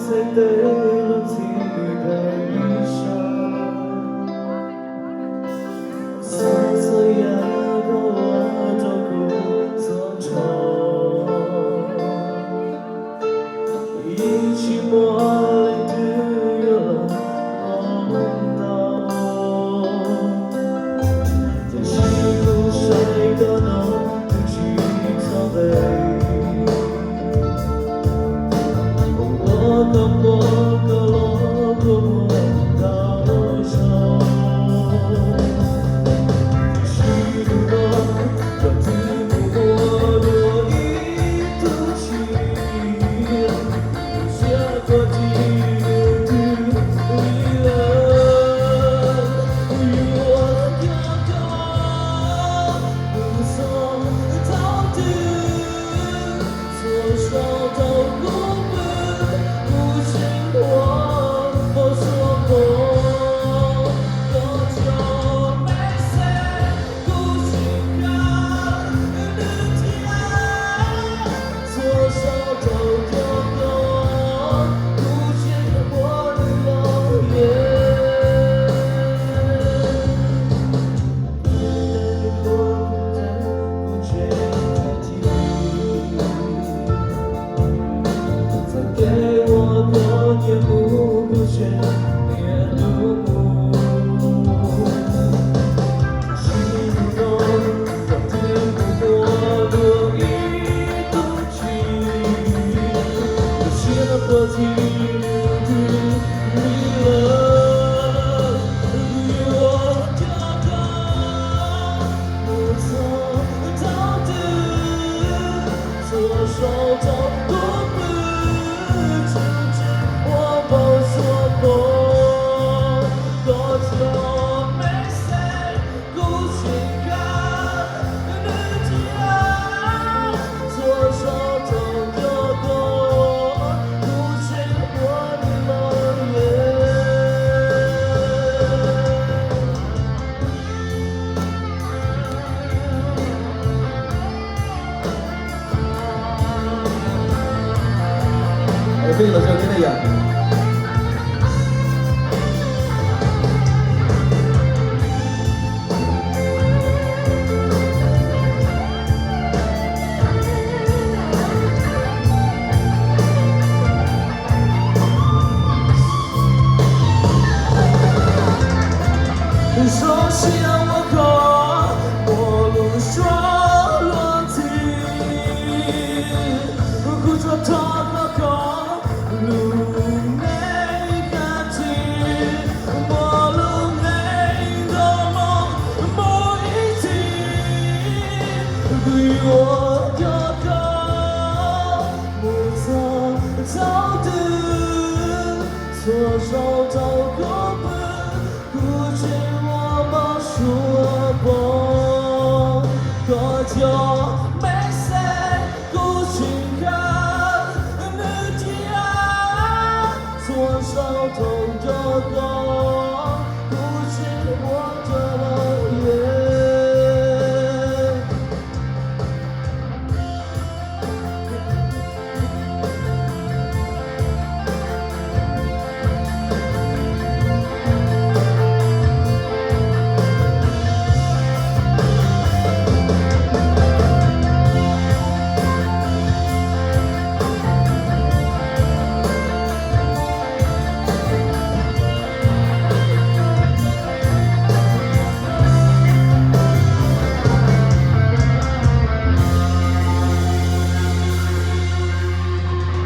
才对了自的一生，从此也跟我照顾所愁，一起抹泪的月浪到，在西湖晒得浓，不去责备。我的某个落魄到手，许多要听我多一吐气，写过几年的离了，与我跳高，无所逃的，左手走路。我说过，多久没谁不心甘的甜，左手走就够，不见我的容颜。对我的不觉体，再给我多年不不倦别入目，心中要听不过多一口气，有些的话题离了，与我跳高，不曾逃的，左手走多步。多久没谁顾心肝的甜，左手走就够，不见我的容颜。我对了，就跟那样。熟悉的我口，陌路说落地，故作脱口，路没感情，陌路没的梦某一天，与我跳高，不曾走的，左手走过本，不见。说过多久没谁顾心肝的甜，左手痛就够。